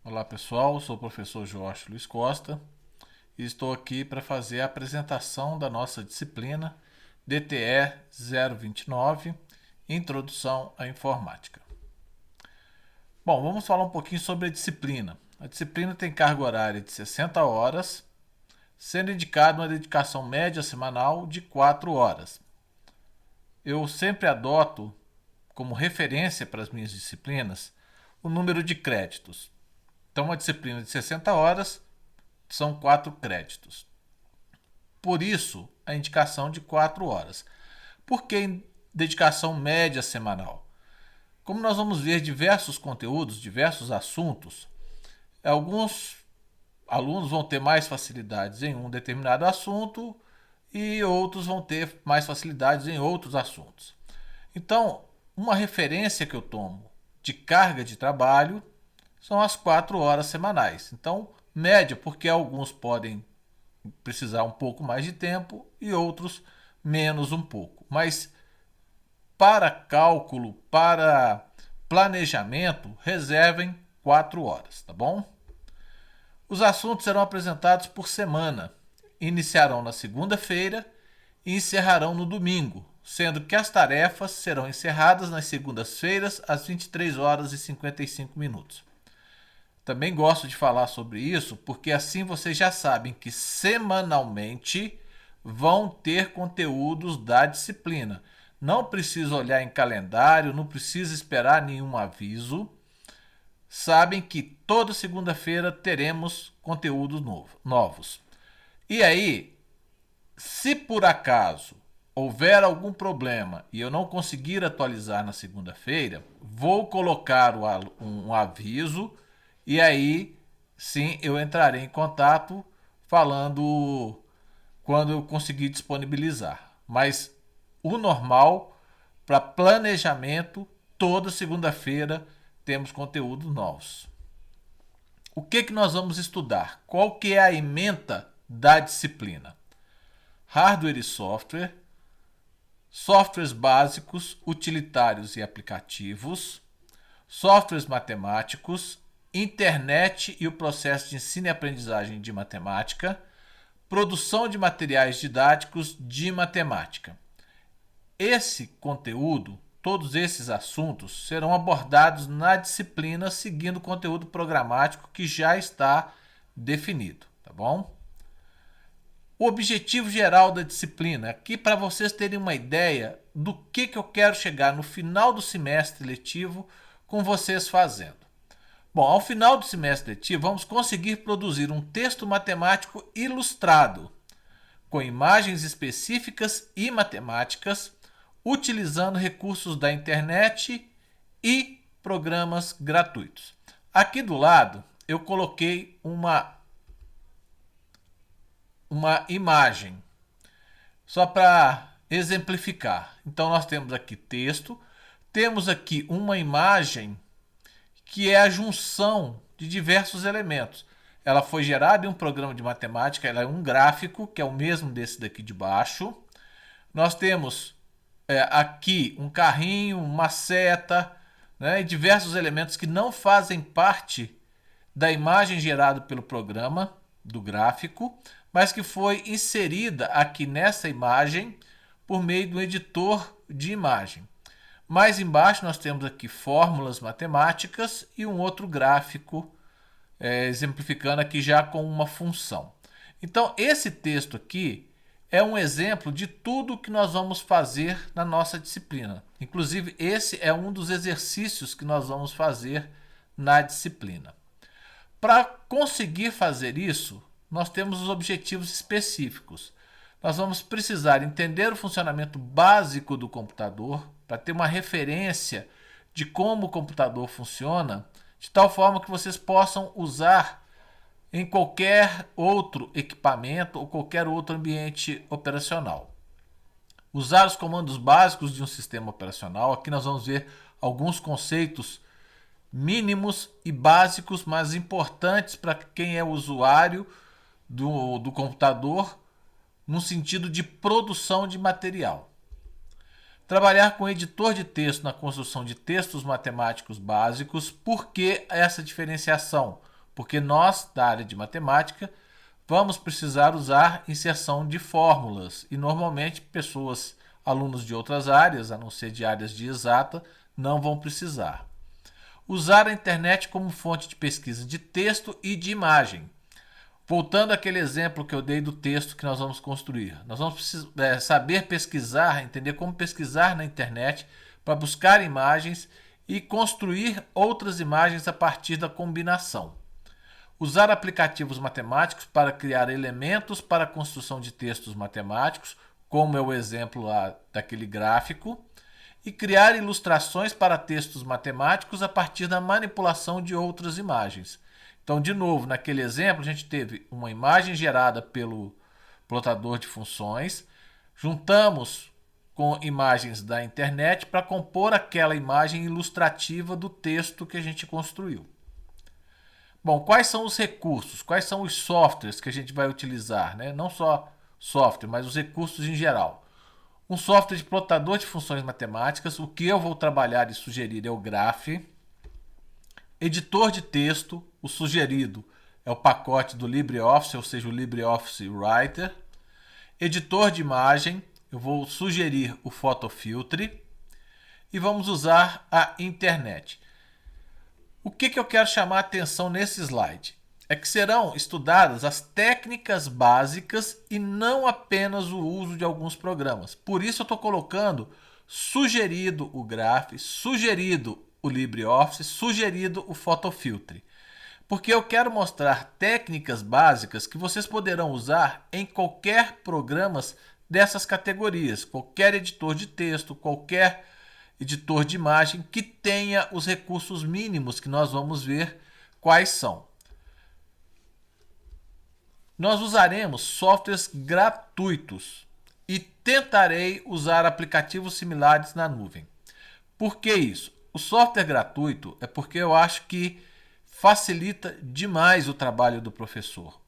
Olá pessoal, sou o professor Jorge Luiz Costa e estou aqui para fazer a apresentação da nossa disciplina DTE 029, Introdução à Informática. Bom, vamos falar um pouquinho sobre a disciplina. A disciplina tem carga horária de 60 horas, sendo indicada uma dedicação média semanal de 4 horas. Eu sempre adoto como referência para as minhas disciplinas o número de créditos. Então, uma disciplina de 60 horas são 4 créditos. Por isso, a indicação de 4 horas. Por que dedicação média semanal? Como nós vamos ver diversos conteúdos, diversos assuntos, alguns alunos vão ter mais facilidades em um determinado assunto e outros vão ter mais facilidades em outros assuntos. Então, uma referência que eu tomo de carga de trabalho são as 4 horas semanais. Então, média, porque alguns podem precisar um pouco mais de tempo e outros menos um pouco. Mas para cálculo, para planejamento, reservem 4 horas, tá bom? Os assuntos serão apresentados por semana. Iniciarão na segunda-feira e encerrarão no domingo, sendo que as tarefas serão encerradas nas segundas-feiras às 23 horas e 55 minutos. Também gosto de falar sobre isso porque assim vocês já sabem que semanalmente vão ter conteúdos da disciplina. Não precisa olhar em calendário, não precisa esperar nenhum aviso. Sabem que toda segunda-feira teremos conteúdos novos. E aí, se por acaso houver algum problema e eu não conseguir atualizar na segunda-feira, vou colocar um aviso e aí sim eu entrarei em contato falando quando eu conseguir disponibilizar. Mas o normal para planejamento, toda segunda-feira temos conteúdos novos. O que nós vamos estudar? Qual que é a ementa da disciplina? Hardware e software, softwares básicos, utilitários e aplicativos, softwares matemáticos, internet e o processo de ensino e aprendizagem de matemática, produção de materiais didáticos de matemática. Esse conteúdo, todos esses assuntos, serão abordados na disciplina seguindo o conteúdo programático que já está definido, tá bom? O objetivo geral da disciplina, aqui para vocês terem uma ideia do que eu quero chegar no final do semestre letivo com vocês fazendo. Bom, ao final do semestre letivo, vamos conseguir produzir um texto matemático ilustrado, com imagens específicas e matemáticas, utilizando recursos da internet e programas gratuitos. Aqui do lado, eu coloquei uma imagem, só para exemplificar. Então, nós temos aqui texto, temos aqui uma imagem que é a junção de diversos elementos. Ela foi gerada em um programa de matemática, ela é um gráfico, que é o mesmo desse daqui de baixo. Nós temos aqui um carrinho, uma seta, né, e diversos elementos que não fazem parte da imagem gerada pelo programa, do gráfico, mas que foi inserida aqui nessa imagem por meio do editor de imagem. Mais embaixo nós temos aqui fórmulas matemáticas e um outro gráfico exemplificando aqui já com uma função. Então esse texto aqui é um exemplo de tudo que nós vamos fazer na nossa disciplina. Inclusive esse é um dos exercícios que nós vamos fazer na disciplina. Para conseguir fazer isso, nós temos os objetivos específicos. Nós vamos precisar entender o funcionamento básico do computador para ter uma referência de como o computador funciona, de tal forma que vocês possam usar em qualquer outro equipamento ou qualquer outro ambiente operacional. Usar os comandos básicos de um sistema operacional. Aqui nós vamos ver alguns conceitos mínimos e básicos, mas importantes para quem é usuário do computador no sentido de produção de material. Trabalhar com editor de texto na construção de textos matemáticos básicos. Por que essa diferenciação? porque nós, da área de matemática, vamos precisar usar inserção de fórmulas e normalmente alunos de outras áreas, a não ser de áreas de exata, não vão precisar. Usar a internet como fonte de pesquisa de texto e de imagem. Voltando àquele exemplo que eu dei do texto que nós vamos construir. Nós vamos saber pesquisar, entender como pesquisar na internet para buscar imagens e construir outras imagens a partir da combinação. Usar aplicativos matemáticos para criar elementos para a construção de textos matemáticos, como é o exemplo lá daquele gráfico, e criar ilustrações para textos matemáticos a partir da manipulação de outras imagens. Então, de novo, naquele exemplo, a gente teve uma imagem gerada pelo plotador de funções, juntamos com imagens da internet para compor aquela imagem ilustrativa do texto que a gente construiu. Bom, quais são os recursos, quais são os softwares que a gente vai utilizar, né? Não só software, mas os recursos em geral. Um software de plotador de funções matemáticas, o que eu vou trabalhar e sugerir é o Graph. Editor de texto, o sugerido é o pacote do LibreOffice, ou seja, o LibreOffice Writer. Editor de imagem, eu vou sugerir o Photofiltre. E vamos usar a internet. O que eu quero chamar a atenção nesse slide? É que serão estudadas as técnicas básicas e não apenas o uso de alguns programas. Por isso eu estou colocando sugerido o Graph, sugerido o LibreOffice, sugerido o Photofiltre. Porque eu quero mostrar técnicas básicas que vocês poderão usar em qualquer programa dessas categorias, qualquer editor de texto, qualquer editor de imagem que tenha os recursos mínimos que nós vamos ver quais são. Nós usaremos softwares gratuitos e tentarei usar aplicativos similares na nuvem. Por que isso? O software gratuito é porque eu acho que facilita demais o trabalho do professor.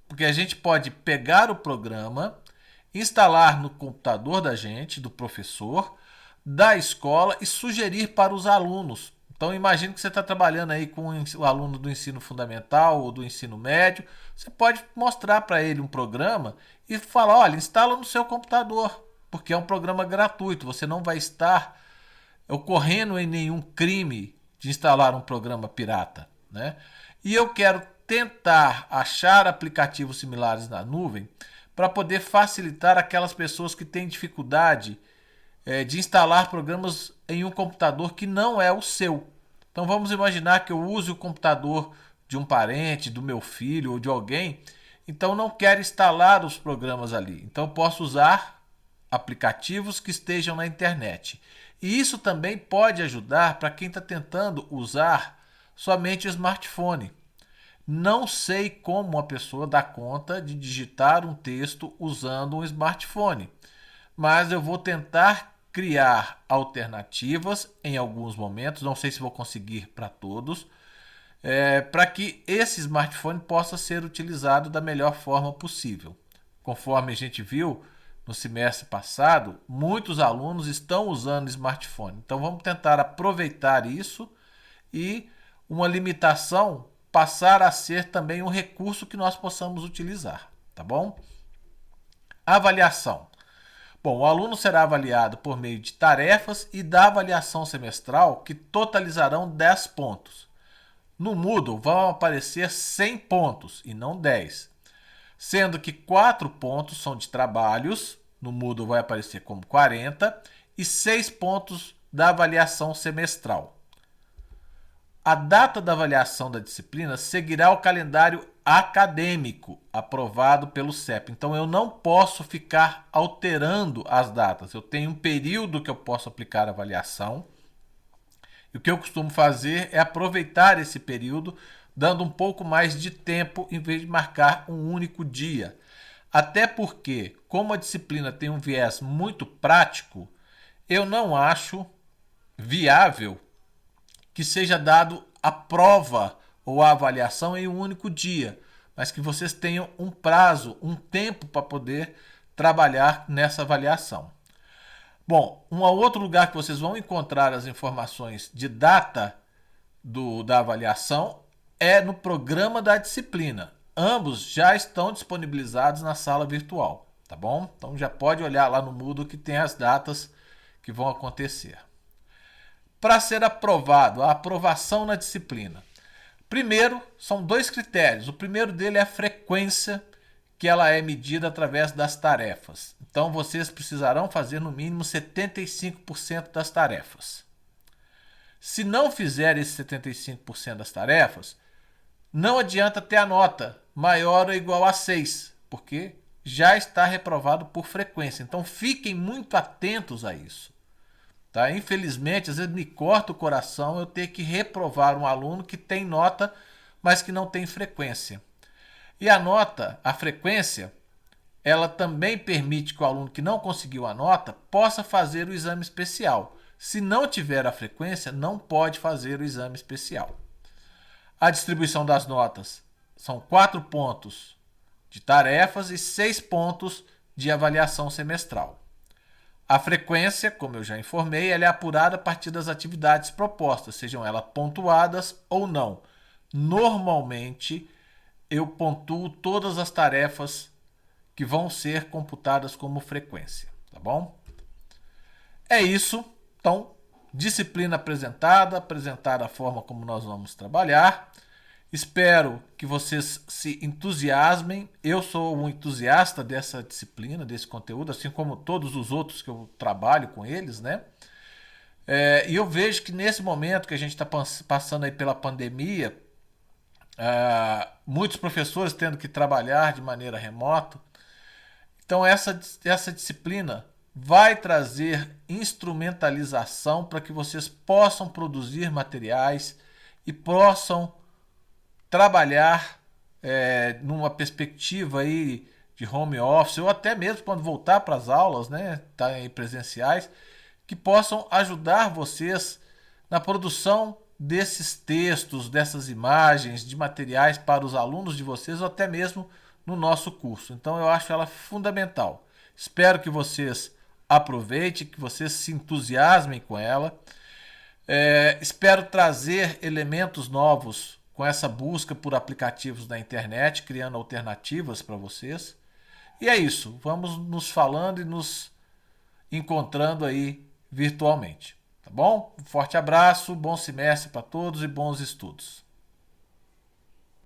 Porque a gente pode pegar o programa, instalar no computador da gente, do professor, da escola e sugerir para os alunos. Então imagine que você está trabalhando aí com o aluno do ensino fundamental ou do ensino médio. Você pode mostrar para ele um programa e falar, olha, instala no seu computador, porque é um programa gratuito. Você não vai estar ocorrendo em nenhum crime de instalar um programa pirata, né? E eu quero tentar achar aplicativos similares na nuvem para poder facilitar aquelas pessoas que têm dificuldade de instalar programas em um computador que não é o seu. Então vamos imaginar que eu use o computador de um parente, do meu filho ou de alguém, então não quero instalar os programas ali. Então posso usar aplicativos que estejam na internet. E isso também pode ajudar para quem está tentando usar somente o smartphone. Não sei como uma pessoa dá conta de digitar um texto usando um smartphone, mas eu vou tentar criar alternativas em alguns momentos, não sei se vou conseguir para todos, para que esse smartphone possa ser utilizado da melhor forma possível. Conforme a gente viu no semestre passado, muitos alunos estão usando smartphone. Então vamos tentar aproveitar isso e uma limitação passar a ser também um recurso que nós possamos utilizar, tá bom? Avaliação. Bom, o aluno será avaliado por meio de tarefas e da avaliação semestral que totalizarão 10 pontos. No Moodle vão aparecer 100 pontos e não 10, sendo que 4 pontos são de trabalhos, no Moodle vai aparecer como 40, e 6 pontos da avaliação semestral. A data da avaliação da disciplina seguirá o calendário acadêmico aprovado pelo CEP. Então eu não posso ficar alterando as datas. Eu tenho um período que eu posso aplicar a avaliação. E o que eu costumo fazer é aproveitar esse período, dando um pouco mais de tempo em vez de marcar um único dia. Até porque, como a disciplina tem um viés muito prático, eu não acho viável que seja dado a prova ou a avaliação em um único dia, mas que vocês tenham um prazo, um tempo para poder trabalhar nessa avaliação. Bom, um outro lugar que vocês vão encontrar as informações de data da avaliação é no programa da disciplina. Ambos já estão disponibilizados na sala virtual, tá bom? Então já pode olhar lá no Moodle que tem as datas que vão acontecer. Para ser aprovado, a aprovação na disciplina. Primeiro, são dois critérios. O primeiro dele é a frequência, que ela é medida através das tarefas. Então, vocês precisarão fazer no mínimo 75% das tarefas. Se não fizer esses 75% das tarefas, não adianta ter a nota maior ou igual a 6, porque já está reprovado por frequência. Então, fiquem muito atentos a isso. Tá? Infelizmente, às vezes me corta o coração eu ter que reprovar um aluno que tem nota, mas que não tem frequência. E a nota, a frequência, ela também permite que o aluno que não conseguiu a nota possa fazer o exame especial. Se não tiver a frequência, não pode fazer o exame especial. A distribuição das notas são 4 pontos de tarefas e 6 pontos de avaliação semestral. A frequência, como eu já informei, ela é apurada a partir das atividades propostas, sejam elas pontuadas ou não. Normalmente, eu pontuo todas as tarefas que vão ser computadas como frequência, tá bom? É isso. Então, disciplina apresentada a forma como nós vamos trabalhar. Espero que vocês se entusiasmem. Eu sou um entusiasta dessa disciplina, desse conteúdo, assim como todos os outros que eu trabalho com eles, né? E eu vejo que nesse momento que a gente está passando aí pela pandemia, muitos professores tendo que trabalhar de maneira remota. Então essa disciplina vai trazer instrumentalização para que vocês possam produzir materiais e possam trabalhar numa perspectiva aí de home office, ou até mesmo quando voltar para as aulas, né, tá, aí presenciais, que possam ajudar vocês na produção desses textos, dessas imagens, de materiais para os alunos de vocês, ou até mesmo no nosso curso. Então eu acho ela fundamental. Espero que vocês aproveitem, que vocês se entusiasmem com ela. Espero trazer elementos novos com essa busca por aplicativos na internet, criando alternativas para vocês. E é isso. Vamos nos falando e nos encontrando aí virtualmente. Tá bom? Um forte abraço, bom semestre para todos e bons estudos.